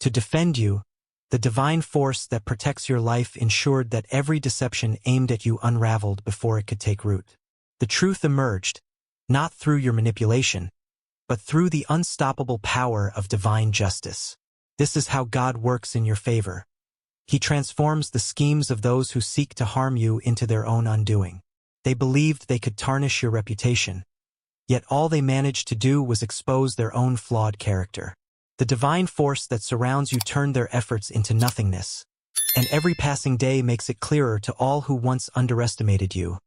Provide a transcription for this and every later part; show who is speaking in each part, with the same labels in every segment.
Speaker 1: To defend you, the divine force that protects your life ensured that every deception aimed at you unraveled before it could take root. The truth emerged, not through your manipulation, but through the unstoppable power of divine justice. This is how God works in your favor. He transforms the schemes of those who seek to harm you into their own undoing. They believed they could tarnish your reputation, yet all they managed to do was expose their own flawed character. The divine force that surrounds you turned their efforts into nothingness, and every passing day makes it clearer to all who once underestimated you.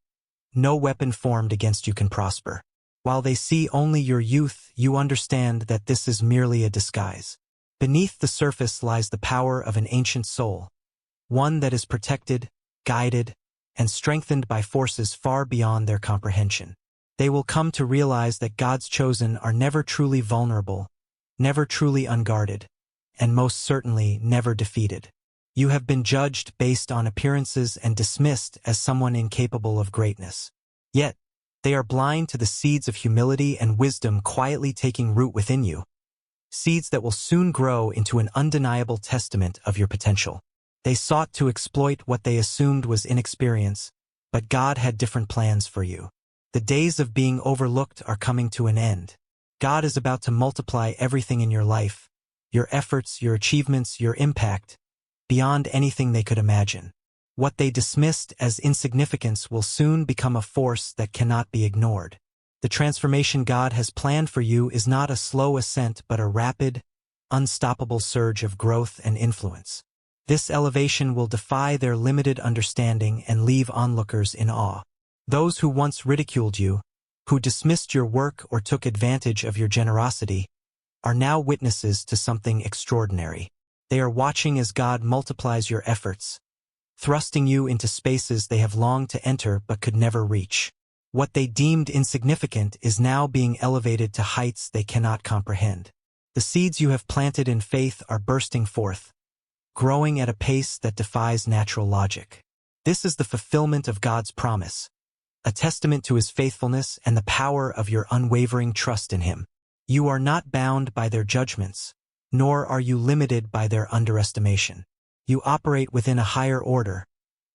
Speaker 1: No weapon formed against you can prosper. While they see only your youth, you understand that this is merely a disguise. Beneath the surface lies the power of an ancient soul, one that is protected, guided, and strengthened by forces far beyond their comprehension. They will come to realize that God's chosen are never truly vulnerable, never truly unguarded, and most certainly never defeated. You have been judged based on appearances and dismissed as someone incapable of greatness. Yet, they are blind to the seeds of humility and wisdom quietly taking root within you, seeds that will soon grow into an undeniable testament of your potential. They sought to exploit what they assumed was inexperience, but God had different plans for you. The days of being overlooked are coming to an end. God is about to multiply everything in your life, your efforts, your achievements, your impact, beyond anything they could imagine. What they dismissed as insignificance will soon become a force that cannot be ignored. The transformation God has planned for you is not a slow ascent but a rapid, unstoppable surge of growth and influence. This elevation will defy their limited understanding and leave onlookers in awe. Those who once ridiculed you, who dismissed your work or took advantage of your generosity, are now witnesses to something extraordinary. They are watching as God multiplies your efforts, thrusting you into spaces they have longed to enter but could never reach. What they deemed insignificant is now being elevated to heights they cannot comprehend. The seeds you have planted in faith are bursting forth, growing at a pace that defies natural logic. This is the fulfillment of God's promise, a testament to His faithfulness and the power of your unwavering trust in Him. You are not bound by their judgments, nor are you limited by their underestimation. You operate within a higher order,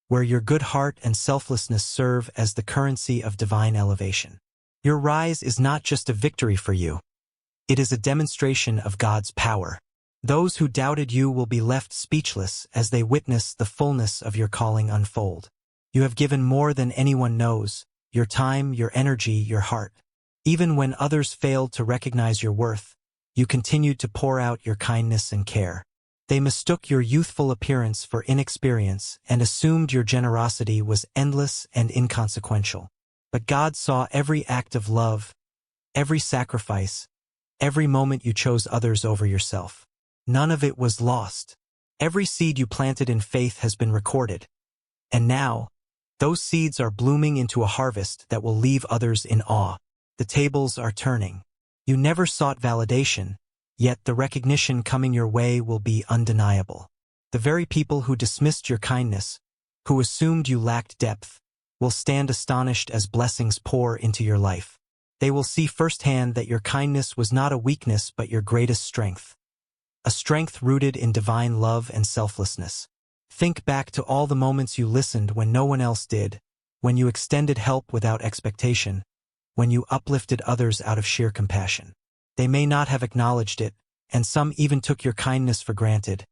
Speaker 1: where your good heart and selflessness serve as the currency of divine elevation. Your rise is not just a victory for you. It is a demonstration of God's power. Those who doubted you will be left speechless as they witness the fullness of your calling unfold. You have given more than anyone knows, your time, your energy, your heart. Even when others failed to recognize your worth, you continued to pour out your kindness and care. They mistook your youthful appearance for inexperience and assumed your generosity was endless and inconsequential. But God saw every act of love, every sacrifice, every moment you chose others over yourself. None of it was lost. Every seed you planted in faith has been recorded. And now, those seeds are blooming into a harvest that will leave others in awe. The tables are turning. You never sought validation, yet the recognition coming your way will be undeniable. The very people who dismissed your kindness, who assumed you lacked depth, will stand astonished as blessings pour into your life. They will see firsthand that your kindness was not a weakness but your greatest strength. A strength rooted in divine love and selflessness. Think back to all the moments you listened when no one else did, when you extended help without expectation, when you uplifted others out of sheer compassion. They may not have acknowledged it, and some even took your kindness for granted,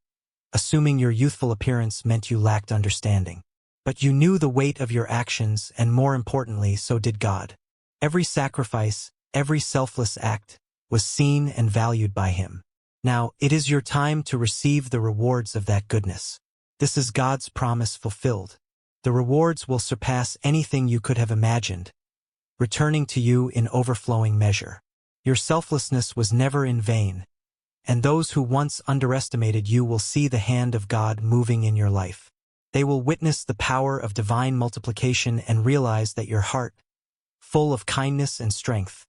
Speaker 1: assuming your youthful appearance meant you lacked understanding. But you knew the weight of your actions, and more importantly, so did God. Every sacrifice, every selfless act, was seen and valued by Him. Now, it is your time to receive the rewards of that goodness. This is God's promise fulfilled. The rewards will surpass anything you could have imagined, returning to you in overflowing measure. Your selflessness was never in vain, and those who once underestimated you will see the hand of God moving in your life. They will witness the power of divine multiplication and realize that your heart, full of kindness and strength,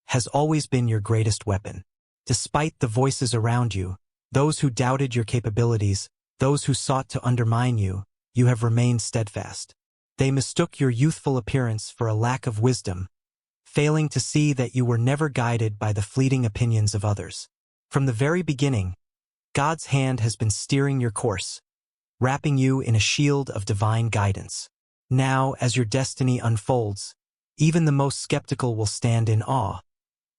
Speaker 1: has always been your greatest weapon. Despite the voices around you, those who doubted your capabilities, those who sought to undermine you, you have remained steadfast. They mistook your youthful appearance for a lack of wisdom, failing to see that you were never guided by the fleeting opinions of others. From the very beginning, God's hand has been steering your course, wrapping you in a shield of divine guidance. Now, as your destiny unfolds, even the most skeptical will stand in awe,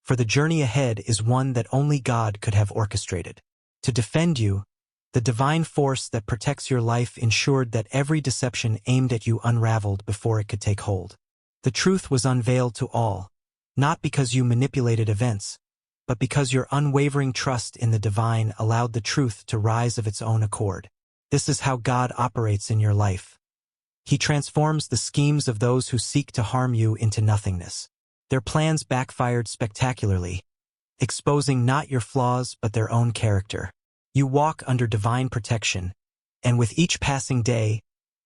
Speaker 1: for the journey ahead is one that only God could have orchestrated. To defend you, the divine force that protects your life ensured that every deception aimed at you unraveled before it could take hold. The truth was unveiled to all, not because you manipulated events, but because your unwavering trust in the divine allowed the truth to rise of its own accord. This is how God operates in your life. He transforms the schemes of those who seek to harm you into nothingness. Their plans backfired spectacularly, exposing not your flaws but their own character. You walk under divine protection, and with each passing day,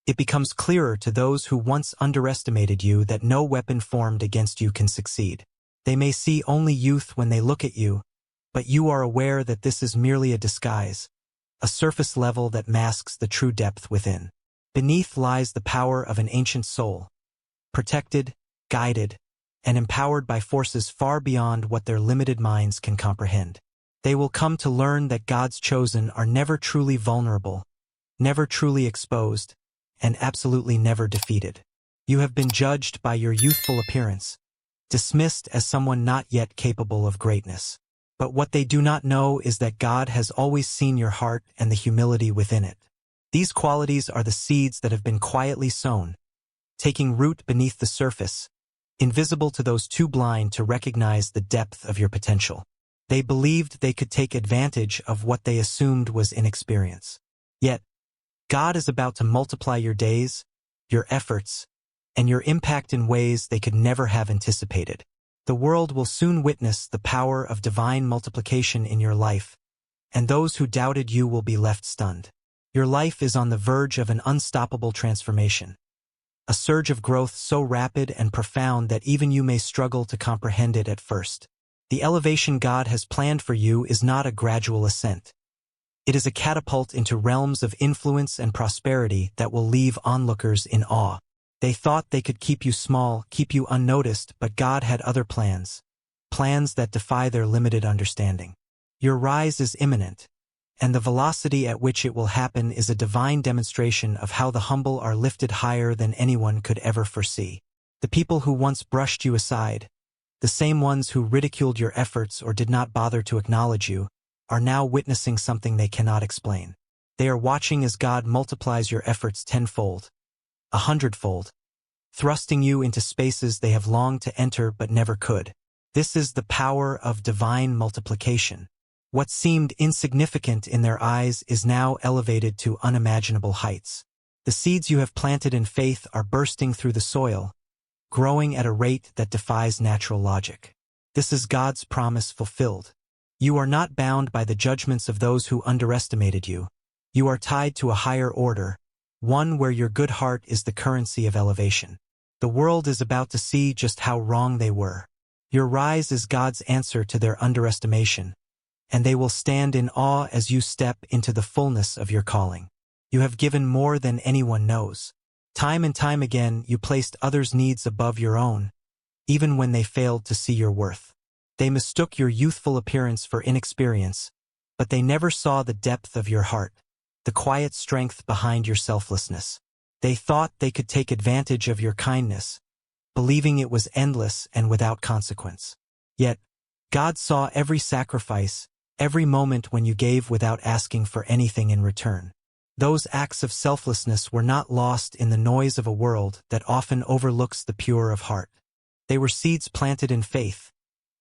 Speaker 1: it becomes clearer to those who once underestimated you that no weapon formed against you can succeed. They may see only youth when they look at you, but you are aware that this is merely a disguise, a surface level that masks the true depth within. Beneath lies the power of an ancient soul, protected, guided, and empowered by forces far beyond what their limited minds can comprehend. They will come to learn that God's chosen are never truly vulnerable, never truly exposed, and absolutely never defeated. You have been judged by your youthful appearance, dismissed as someone not yet capable of greatness. But what they do not know is that God has always seen your heart and the humility within it. These qualities are the seeds that have been quietly sown, taking root beneath the surface, invisible to those too blind to recognize the depth of your potential. They believed they could take advantage of what they assumed was inexperience. Yet, God is about to multiply your days, your efforts, and your impact in ways they could never have anticipated. The world will soon witness the power of divine multiplication in your life, and those who doubted you will be left stunned. Your life is on the verge of an unstoppable transformation, a surge of growth so rapid and profound that even you may struggle to comprehend it at first. The elevation God has planned for you is not a gradual ascent. It is a catapult into realms of influence and prosperity that will leave onlookers in awe. They thought they could keep you small, keep you unnoticed, but God had other plans, plans that defy their limited understanding. Your rise is imminent, and the velocity at which it will happen is a divine demonstration of how the humble are lifted higher than anyone could ever foresee. The people who once brushed you aside, the same ones who ridiculed your efforts or did not bother to acknowledge you, are now witnessing something they cannot explain. They are watching as God multiplies your efforts tenfold, 100-fold, thrusting you into spaces they have longed to enter but never could. This is the power of divine multiplication. What seemed insignificant in their eyes is now elevated to unimaginable heights. The seeds you have planted in faith are bursting through the soil, growing at a rate that defies natural logic. This is God's promise fulfilled. You are not bound by the judgments of those who underestimated you. You are tied to a higher order, one where your good heart is the currency of elevation. The world is about to see just how wrong they were. Your rise is God's answer to their underestimation, and they will stand in awe as you step into the fullness of your calling. You have given more than anyone knows. Time and time again, you placed others' needs above your own, even when they failed to see your worth. They mistook your youthful appearance for inexperience, but they never saw the depth of your heart, the quiet strength behind your selflessness. They thought they could take advantage of your kindness, believing it was endless and without consequence. Yet, God saw every sacrifice, every moment when you gave without asking for anything in return. Those acts of selflessness were not lost in the noise of a world that often overlooks the pure of heart. They were seeds planted in faith,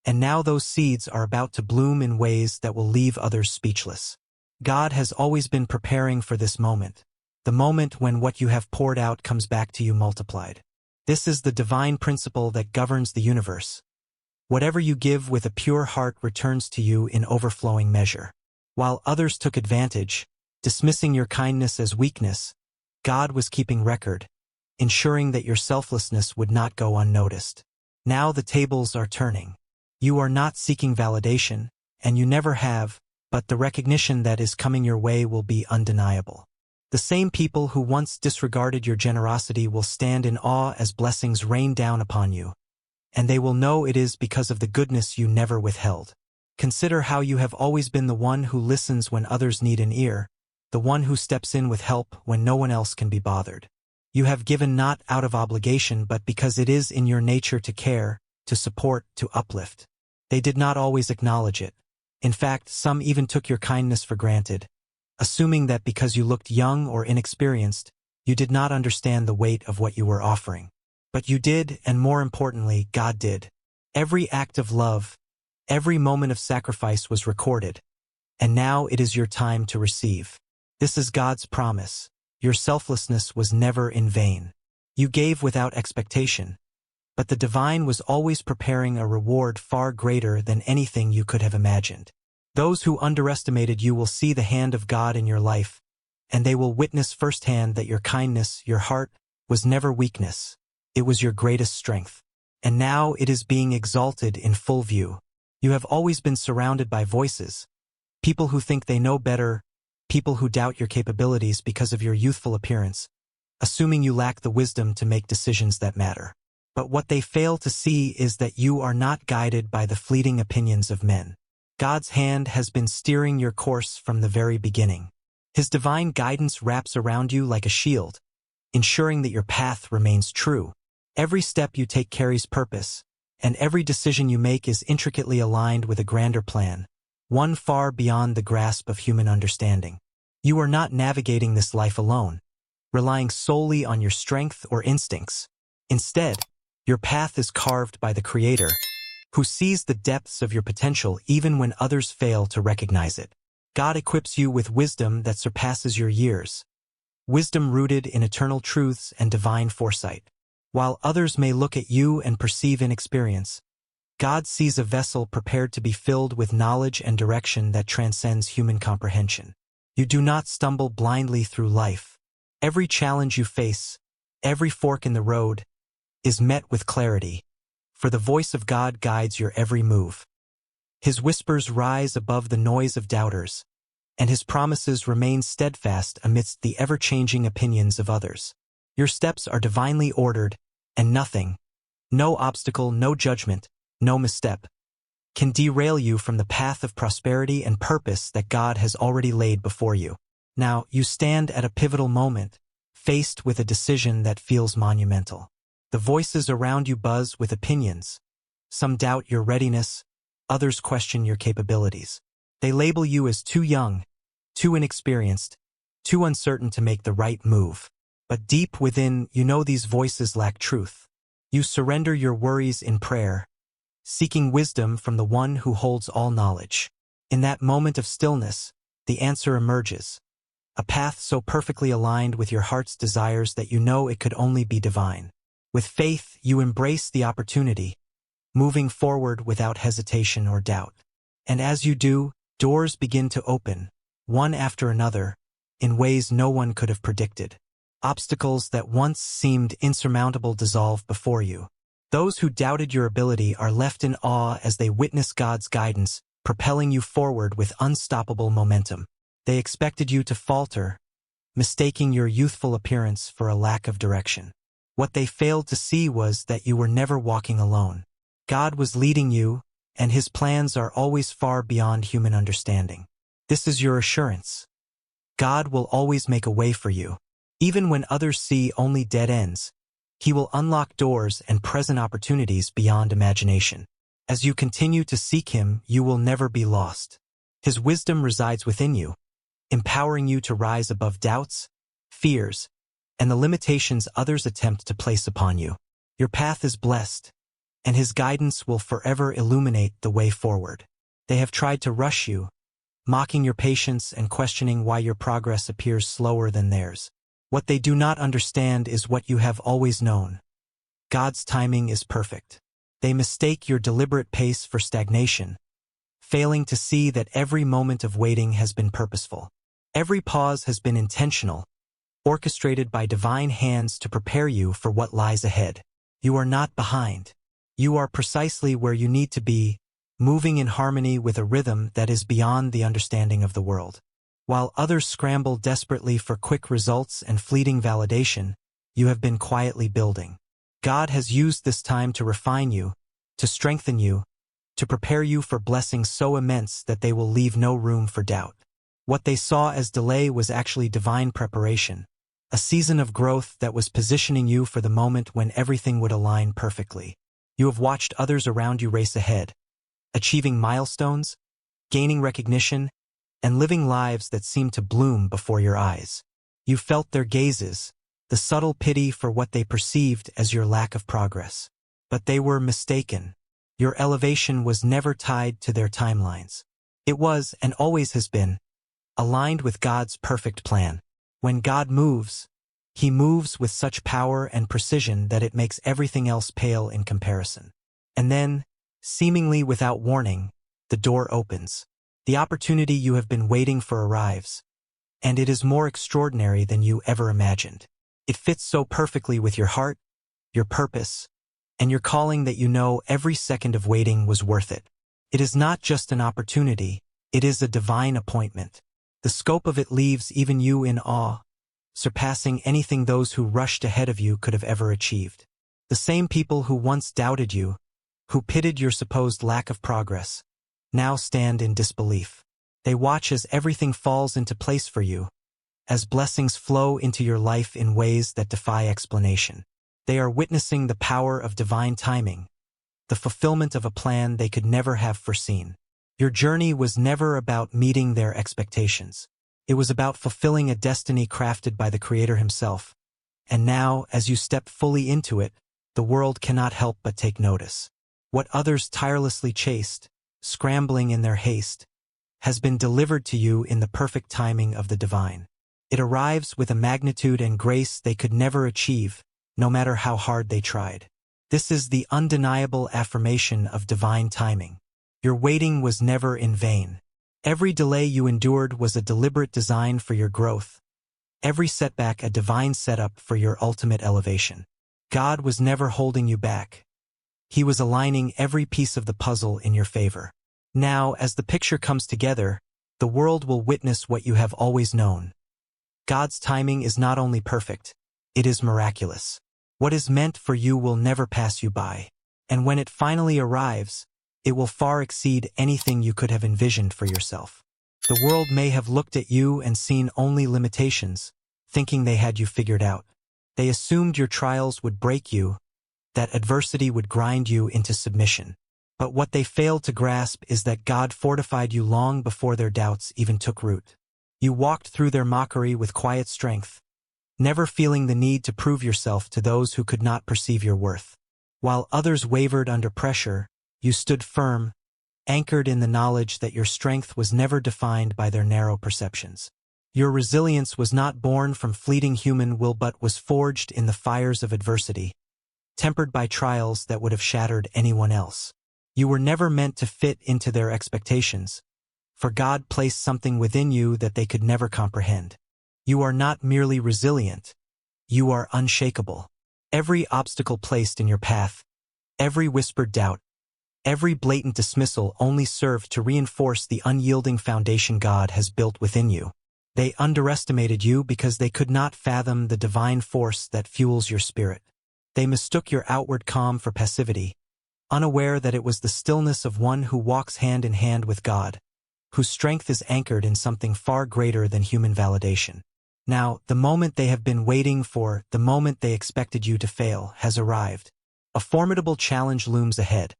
Speaker 1: and now those seeds are about to bloom in ways that will leave others speechless. God has always been preparing for this moment, the moment when what you have poured out comes back to you multiplied. This is the divine principle that governs the universe. Whatever you give with a pure heart returns to you in overflowing measure. While others took advantage, dismissing your kindness as weakness, God was keeping record, ensuring that your selflessness would not go unnoticed. Now the tables are turning. You are not seeking validation, and you never have, but the recognition that is coming your way will be undeniable. The same people who once disregarded your generosity will stand in awe as blessings rain down upon you, and they will know it is because of the goodness you never withheld. Consider how you have always been the one who listens when others need an ear, the one who steps in with help when no one else can be bothered. You have given not out of obligation but because it is in your nature to care, to support, to uplift. They did not always acknowledge it. In fact, some even took your kindness for granted, assuming that because you looked young or inexperienced, you did not understand the weight of what you were offering. But you did, and more importantly, God did. Every act of love, every moment of sacrifice was recorded, and now it is your time to receive. This is God's promise. Your selflessness was never in vain. You gave without expectation, but the divine was always preparing a reward far greater than anything you could have imagined. Those who underestimated you will see the hand of God in your life, and they will witness firsthand that your kindness, your heart, was never weakness. It was your greatest strength. And now it is being exalted in full view. You have always been surrounded by voices, people who think they know better, people who doubt your capabilities because of your youthful appearance, assuming you lack the wisdom to make decisions that matter. But what they fail to see is that you are not guided by the fleeting opinions of men. God's hand has been steering your course from the very beginning. His divine guidance wraps around you like a shield, ensuring that your path remains true. Every step you take carries purpose, and every decision you make is intricately aligned with a grander plan, one far beyond the grasp of human understanding. You are not navigating this life alone, relying solely on your strength or instincts. Instead, your path is carved by the Creator, who sees the depths of your potential even when others fail to recognize it. God equips you with wisdom that surpasses your years, wisdom rooted in eternal truths and divine foresight. While others may look at you and perceive inexperience, God sees a vessel prepared to be filled with knowledge and direction that transcends human comprehension. You do not stumble blindly through life. Every challenge you face, every fork in the road, is met with clarity, for the voice of God guides your every move. His whispers rise above the noise of doubters, and his promises remain steadfast amidst the ever-changing opinions of others. Your steps are divinely ordered, and nothing, no obstacle, no judgment, no misstep, can derail you from the path of prosperity and purpose that God has already laid before you. Now, you stand at a pivotal moment, faced with a decision that feels monumental. The voices around you buzz with opinions. Some doubt your readiness, others question your capabilities. They label you as too young, too inexperienced, too uncertain to make the right move. But deep within, you know these voices lack truth. You surrender your worries in prayer, seeking wisdom from the one who holds all knowledge. In that moment of stillness, the answer emerges, a path so perfectly aligned with your heart's desires that you know it could only be divine. With faith, you embrace the opportunity, moving forward without hesitation or doubt. And as you do, doors begin to open, one after another, in ways no one could have predicted. Obstacles that once seemed insurmountable dissolve before you. Those who doubted your ability are left in awe as they witness God's guidance, propelling you forward with unstoppable momentum. They expected you to falter, mistaking your youthful appearance for a lack of direction. What they failed to see was that you were never walking alone. God was leading you, and his plans are always far beyond human understanding. This is your assurance. God will always make a way for you. Even when others see only dead ends, he will unlock doors and present opportunities beyond imagination. As you continue to seek him, you will never be lost. His wisdom resides within you, empowering you to rise above doubts, fears, and the limitations others attempt to place upon you. Your path is blessed, and his guidance will forever illuminate the way forward. They have tried to rush you, mocking your patience and questioning why your progress appears slower than theirs. What they do not understand is what you have always known. God's timing is perfect. They mistake your deliberate pace for stagnation, failing to see that every moment of waiting has been purposeful. Every pause has been intentional, orchestrated by divine hands to prepare you for what lies ahead. You are not behind. You are precisely where you need to be, moving in harmony with a rhythm that is beyond the understanding of the world. While others scramble desperately for quick results and fleeting validation, you have been quietly building. God has used this time to refine you, to strengthen you, to prepare you for blessings so immense that they will leave no room for doubt. What they saw as delay was actually divine preparation, a season of growth that was positioning you for the moment when everything would align perfectly. You have watched others around you race ahead, achieving milestones, gaining recognition, and living lives that seemed to bloom before your eyes. You felt their gazes, the subtle pity for what they perceived as your lack of progress. But they were mistaken. Your elevation was never tied to their timelines. It was, and always has been, aligned with God's perfect plan. When God moves, He moves with such power and precision that it makes everything else pale in comparison. And then, seemingly without warning, the door opens. The opportunity you have been waiting for arrives, and it is more extraordinary than you ever imagined. It fits so perfectly with your heart, your purpose, and your calling that you know every second of waiting was worth it. It is not just an opportunity, it is a divine appointment. The scope of it leaves even you in awe, surpassing anything those who rushed ahead of you could have ever achieved. The same people who once doubted you, who pitied your supposed lack of progress, now stand in disbelief. They watch as everything falls into place for you, as blessings flow into your life in ways that defy explanation. They are witnessing the power of divine timing, the fulfillment of a plan they could never have foreseen. Your journey was never about meeting their expectations. It was about fulfilling a destiny crafted by the Creator Himself. And now, as you step fully into it, the world cannot help but take notice. What others tirelessly chased, scrambling in their haste, has been delivered to you in the perfect timing of the divine. It arrives with a magnitude and grace they could never achieve, no matter how hard they tried. This is the undeniable affirmation of divine timing. Your waiting was never in vain. Every delay you endured was a deliberate design for your growth. Every setback a divine setup for your ultimate elevation. God was never holding you back. He was aligning every piece of the puzzle in your favor. Now, as the picture comes together, the world will witness what you have always known. God's timing is not only perfect, it is miraculous. What is meant for you will never pass you by. And when it finally arrives, it will far exceed anything you could have envisioned for yourself. The world may have looked at you and seen only limitations, thinking they had you figured out. They assumed your trials would break you, that adversity would grind you into submission. But what they failed to grasp is that God fortified you long before their doubts even took root. You walked through their mockery with quiet strength, never feeling the need to prove yourself to those who could not perceive your worth. While others wavered under pressure, you stood firm, anchored in the knowledge that your strength was never defined by their narrow perceptions. Your resilience was not born from fleeting human will but was forged in the fires of adversity, tempered by trials that would have shattered anyone else. You were never meant to fit into their expectations, for God placed something within you that they could never comprehend. You are not merely resilient, you are unshakable. Every obstacle placed in your path, every whispered doubt, every blatant dismissal only served to reinforce the unyielding foundation God has built within you. They underestimated you because they could not fathom the divine force that fuels your spirit. They mistook your outward calm for passivity, unaware that it was the stillness of one who walks hand in hand with God, whose strength is anchored in something far greater than human validation. Now, the moment they have been waiting for, the moment they expected you to fail, has arrived. A formidable challenge looms ahead.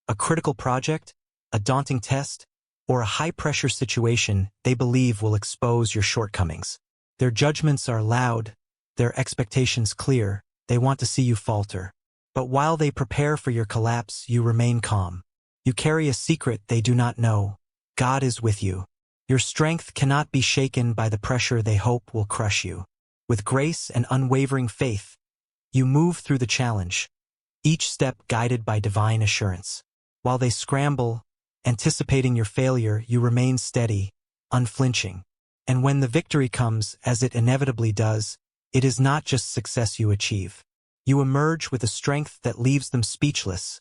Speaker 1: A critical project, a daunting test, or a high-pressure situation they believe will expose your shortcomings. Their judgments are loud, their expectations clear, they want to see you falter. But while they prepare for your collapse, you remain calm. You carry a secret they do not know. God is with you. Your strength cannot be shaken by the pressure they hope will crush you. With grace and unwavering faith, you move through the challenge, each step guided by divine assurance. While they scramble, anticipating your failure, you remain steady, unflinching. And when the victory comes, as it inevitably does, it is not just success you achieve. You emerge with a strength that leaves them speechless,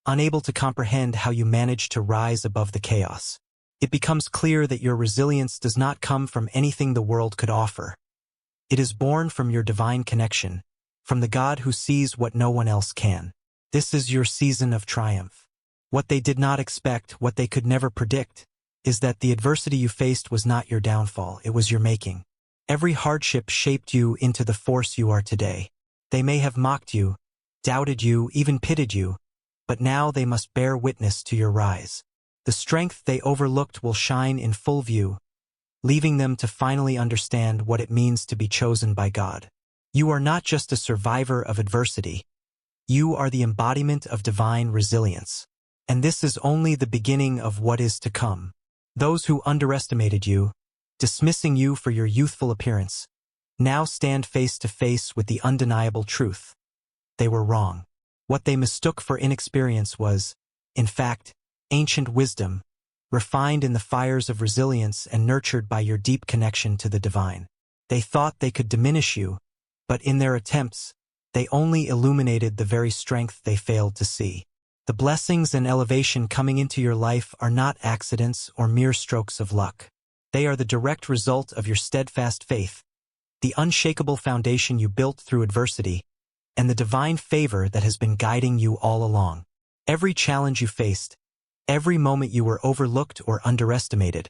Speaker 1: unable to comprehend how you manage to rise above the chaos. It becomes clear that your resilience does not come from anything the world could offer. It is born from your divine connection, from the God who sees what no one else can. This is your season of triumph. What they did not expect, what they could never predict, is that the adversity you faced was not your downfall, it was your making. Every hardship shaped you into the force you are today. They may have mocked you, doubted you, even pitied you, but now they must bear witness to your rise. The strength they overlooked will shine in full view, leaving them to finally understand what it means to be chosen by God. You are not just a survivor of adversity. You are the embodiment of divine resilience. And this is only the beginning of what is to come. Those who underestimated you, dismissing you for your youthful appearance, now stand face to face with the undeniable truth. They were wrong. What they mistook for inexperience was, in fact, ancient wisdom, refined in the fires of resilience and nurtured by your deep connection to the divine. They thought they could diminish you, but in their attempts, they only illuminated the very strength they failed to see. The blessings and elevation coming into your life are not accidents or mere strokes of luck. They are the direct result of your steadfast faith, the unshakable foundation you built through adversity, and the divine favor that has been guiding you all along. Every challenge you faced, every moment you were overlooked or underestimated,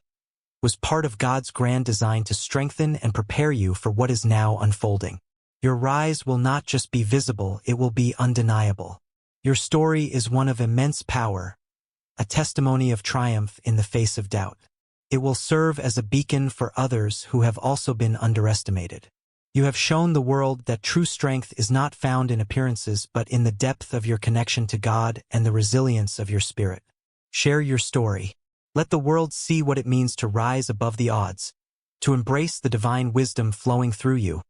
Speaker 1: was part of God's grand design to strengthen and prepare you for what is now unfolding. Your rise will not just be visible, it will be undeniable. Your story is one of immense power, a testimony of triumph in the face of doubt. It will serve as a beacon for others who have also been underestimated. You have shown the world that true strength is not found in appearances but in the depth of your connection to God and the resilience of your spirit. Share your story. Let the world see what it means to rise above the odds, to embrace the divine wisdom flowing through you,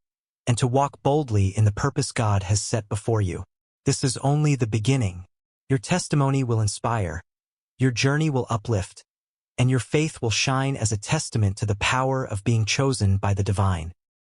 Speaker 1: and to walk boldly in the purpose God has set before you. This is only the beginning. Your testimony will inspire, your journey will uplift, and your faith will shine as a testament to the power of being chosen by the divine.